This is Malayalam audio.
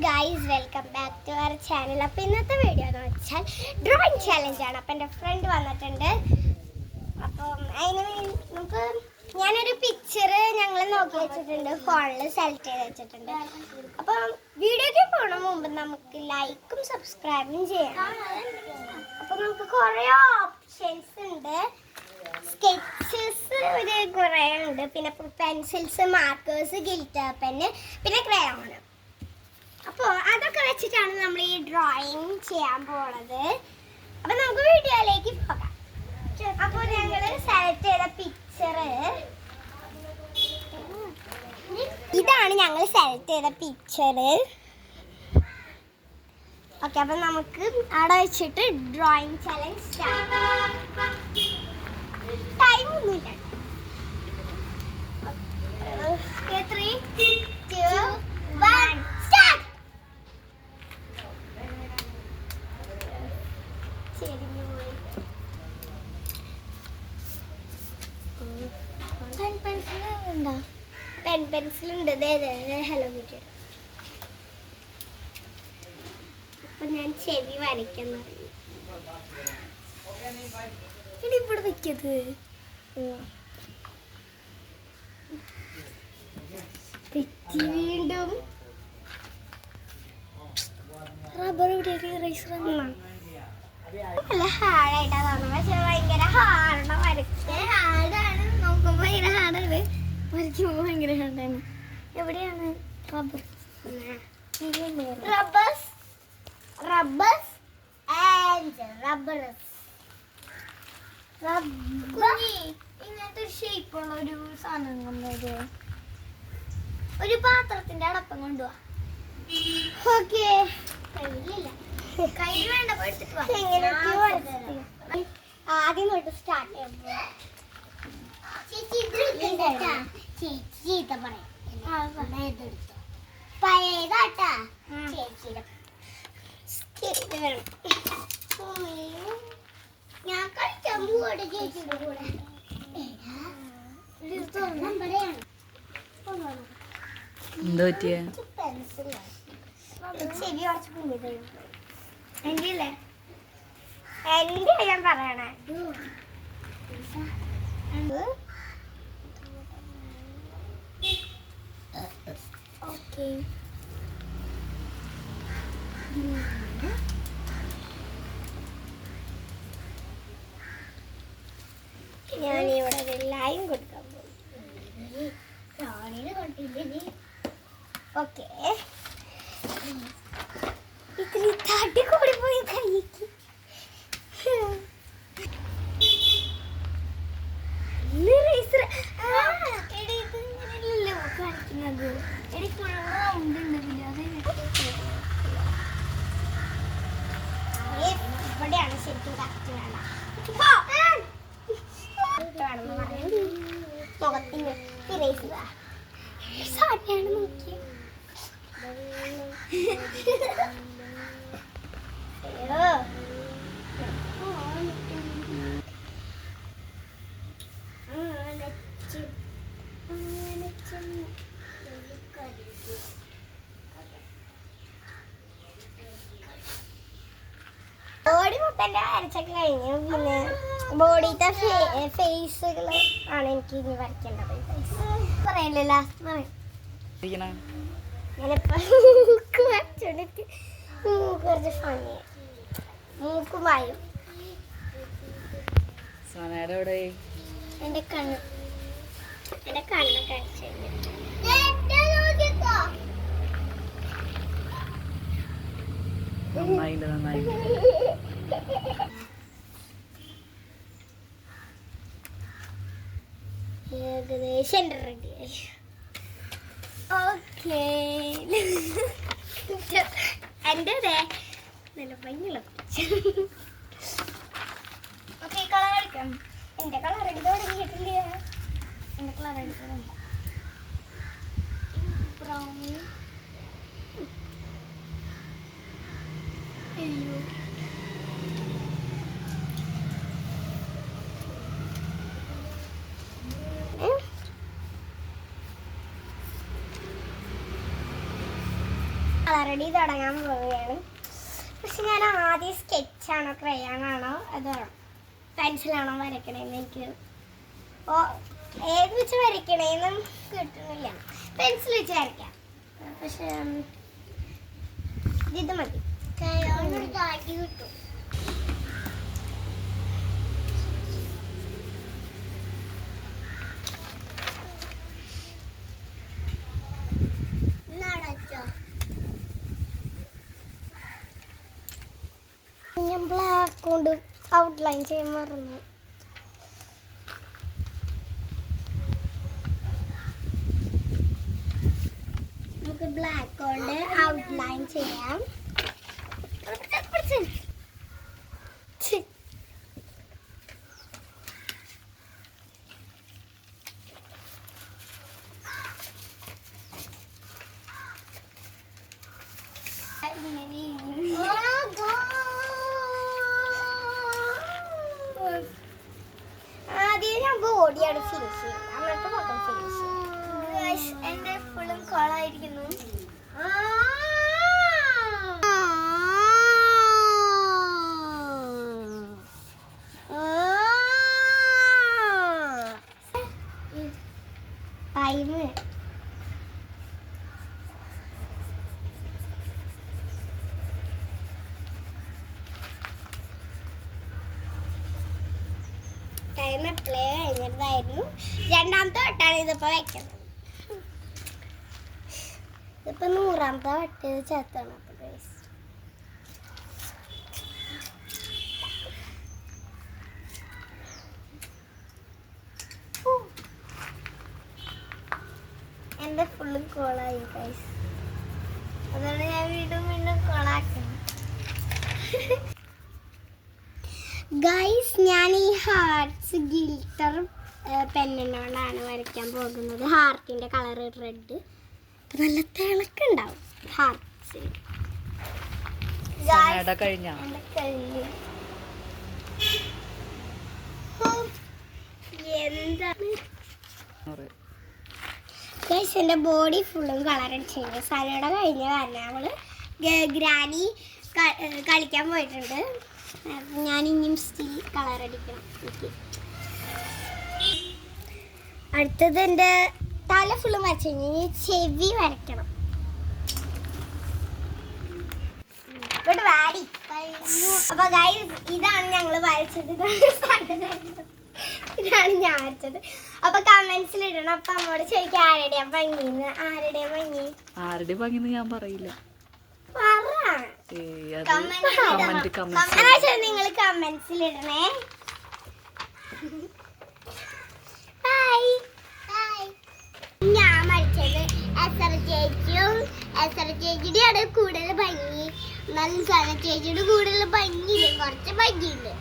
Guys, welcome back to our channel. അപ്പോൾ ഇന്നത്തെ വീഡിയോ എന്ന് വെച്ചാൽ ഡ്രോയിങ് ചാലഞ്ചാണ്. അപ്പോൾ എൻ്റെ ഫ്രണ്ട് വന്നിട്ടുണ്ട്. അപ്പം അതിന് നമുക്ക് ഞാനൊരു പിക്ചർ ഞങ്ങൾ നോക്കി വെച്ചിട്ടുണ്ട്, ഫോണിൽ സെലക്ട് ചെയ്ത് വെച്ചിട്ടുണ്ട്. അപ്പം വീഡിയോയ്ക്ക് പോകണ മുമ്പ് നമുക്ക് ലൈക്കും സബ്സ്ക്രൈബും ചെയ്യണം. അപ്പം നമുക്ക് കുറേ ഓപ്ഷൻസ് ഉണ്ട്. സ്കെച്ചസ് ഒരു കുറേ ഉണ്ട്, പിന്നെ പെൻസിൽസ്, മാർക്കേഴ്സ്, ഗിൽറ്റർ പെന്ന്, പിന്നെ ക്രയോണ്. അപ്പോൾ അതൊക്കെ വെച്ചിട്ടാണ് നമ്മൾ ഈ ഡ്രോയിങ് ചെയ്യാൻ പോണത്. അപ്പം നമുക്ക് വീഡിയോയിലേക്ക് പോകാം. അപ്പോൾ ഞങ്ങൾ സെലക്ട് ചെയ്ത പിക്ചർ ഇതാണ്. ഞങ്ങൾ സെലക്ട് ചെയ്ത പിക്ചർ. ഓക്കെ, അപ്പം നമുക്ക് അവിടെ വെച്ചിട്ട് ഡ്രോയിങ് ചലഞ്ച് സ്റ്റാർട്ട്. ടൈം ഒന്നുമില്ല. 3, 2, 1 സ്റ്റാർട്ട്. പെൻസിൽ ഉണ്ട്. ഹലോ കിട്ടി. അപ്പൊ ഞാൻ ചെവി വരയ്ക്കാൻ ഇവിടെ വെക്കത്. വീണ്ടും റബ്ബർ നല്ല ഹാർഡായിട്ടാ തോന്നുന്നത്. പക്ഷെ ഭയങ്കര ഹാർഡാണ് വരയ്ക്കാൻ. ഹാർഡാണ്, നോക്കുമ്പോ ഭയങ്കര ഹാർഡാണ്, വരയ്ക്കുമ്പോ ഭയങ്കര ഹാർഡാണ്. എവിടെയാണ് rubber? Rubbers rubbers and rubbers. ഇങ്ങനത്തെ ഒരു ഷേപ്പുള്ള ഒരു സാധനം കൊണ്ടത് ഒരു പാത്രത്തിന്റെ അടപ്പം കൊണ്ടുപോവാ. ഓക്കെ, കയ്യിൽ വേണ്ട, ആദ്യം തൊട്ട് സ്റ്റാർട്ട് ചെയ്യുമ്പോ ചീത്ത പറയാം. പഴയതാട്ടാ ചേച്ചിയുടെ. ഞാൻ കളിക്കാൻ പോവാണ് ചേച്ചിയുടെ കൂടെ. ചെവി കുറച്ച് കുഞ്ഞിട്ട് എന്റെ ഞാൻ പറയണേ. ഓക്കെ, ഞാനിവിടെ ഒരു ലൈൻ കൊടുക്കാൻ പോകും. ഓക്കെ, ഇത്തിരി തട്ടി കൂടി പോയി കൈക്ക്. കാണിക്കുന്നത് എനിക്ക് ഇവിടെയാണ് ശരിക്കും കറക്റ്റ് വേണ്ട. വേണമെന്ന് പറയുന്നത് മുഖത്തിന് സാരിയാണ് നോക്കി. ബോഡി മൊത്തം വരച്ചൊക്കെ കഴിഞ്ഞു. പിന്നെ ബോഡിത്തെ ഫേസുകൾ ആണ് എനിക്ക് ഇനി വരയ്ക്കേണ്ടത്. പറയല്ലേ, ലാസ്റ്റ് പറയാം. ഞാനിപ്പോ മൂക്ക് വരച്ചോണ്ടിട്ട് മൂക്ക് കുറച്ച് ഭംഗി, മൂക്കും വായും. എന്റെ കണ്ണ് കാണിച്ചു. ഏകദേശം റെഡിയായി. ഓക്കെ, എൻ്റെ നല്ല ഭംഗിയുള്ള ഓക്കെ. കളർ അടിക്കാം. എൻ്റെ കളർ എടുത്ത് തുടങ്ങിയിട്ടില്ല. എൻ്റെ കളർ എടുക്കണം ബ്രൗൺ. അയ്യോ, കളറടി തുടങ്ങാൻ പോവുകയാണ്. പക്ഷെ ഞാൻ ആദ്യം സ്കെച്ചാണോ ക്രയോണാണോ അതോ പെൻസിലാണോ വരയ്ക്കണേന്ന് എനിക്ക് ഏത് വെച്ച് വരയ്ക്കണേന്നും കിട്ടുന്നില്ല. പെൻസിൽ വെച്ച് വരയ്ക്കാം, പക്ഷെ ഇത് മതി. കിട്ടും. ഞാൻ ബ്ലാക്ക് കൊണ്ട് ഔട്ട്ലൈൻ ചെയ്യാൻ മറന്നു. നമുക്ക് ബ്ലാക്ക് കൊണ്ട് ഔട്ട്ലൈൻ ചെയ്യാം. ആദ്യം ഞാൻ ബോഡിയാണ് ഫിനിഷ് ചെയ്യുന്നത്, എന്നിട്ട് മുഖം ഫിനിഷ് ചെയ്യും. എന്റെ ഫുള്ളും കോളായിരിക്കുന്നു. ടൈം എപ്പോഴേ കഴിഞ്ഞതായിരുന്നു. രണ്ടാമത്തെ വട്ടാണ് ഇതിപ്പോ വെക്കുന്നത്. ഇതിപ്പോ 100ാമത്തെ വട്ട് ചേർത്താണ്. എന്റെ ഫുള്ളും കോളായി ഗൈസ്, അതുകൊണ്ട് ഞാൻ വീണ്ടും കോളാക്കണം. ഗൈസ്, ഞാൻ ഈ ഹാർട്ട്സ് ഗിൽട്ടർ പെന്നുകൊണ്ടാണ് വരയ്ക്കാൻ പോകുന്നത്. ഹാർട്ടിൻ്റെ കളർ റെഡ്, നല്ല തിളക്കുണ്ടാവും ഹാർട്ട്സിൽ. എന്താണ് ഗൈസ്, എൻ്റെ ബോഡി ഫുള്ളും കളർ അടിച്ചു. സനയുടെ കഴിഞ്ഞ കാരണം അവള് ഗ്രാനി കളിക്കാൻ പോയിട്ടുണ്ട്. ഞാൻ ഇനിയും സ്റ്റിൽ കളർ അടിക്കണം. അടുത്തത് എൻ്റെ തല ഫുള്ളും വരച്ചു കഴിഞ്ഞാൽ ചെവി വരയ്ക്കണം. അപ്പൊ ഗൈസ്, ഇതാണ് ഞങ്ങൾ വരച്ചത്. ഇതാണ് ഞാൻ വരച്ചത്. അപ്പൊ കമന്റ്സിൽ ഇടണം. അപ്പൊ അമ്മോട് ചോദിക്കാം ആരുടെയാ ഭംഗിന്ന്. ആരുടെ ഭംഗിന്ന് ഞാൻ പറയില്ല. നിങ്ങൾ കമന്റ്സിൽ ഇടണേ. ഞാൻ മരിച്ചത് ചേച്ചിയുടെയാണ് കൂടുതൽ ഭംഗി. എന്നാലും സന ചേച്ചിയുടെ കൂടുതൽ ഭംഗിയില്ല, കുറച്ച് ഭംഗിയുണ്ട്.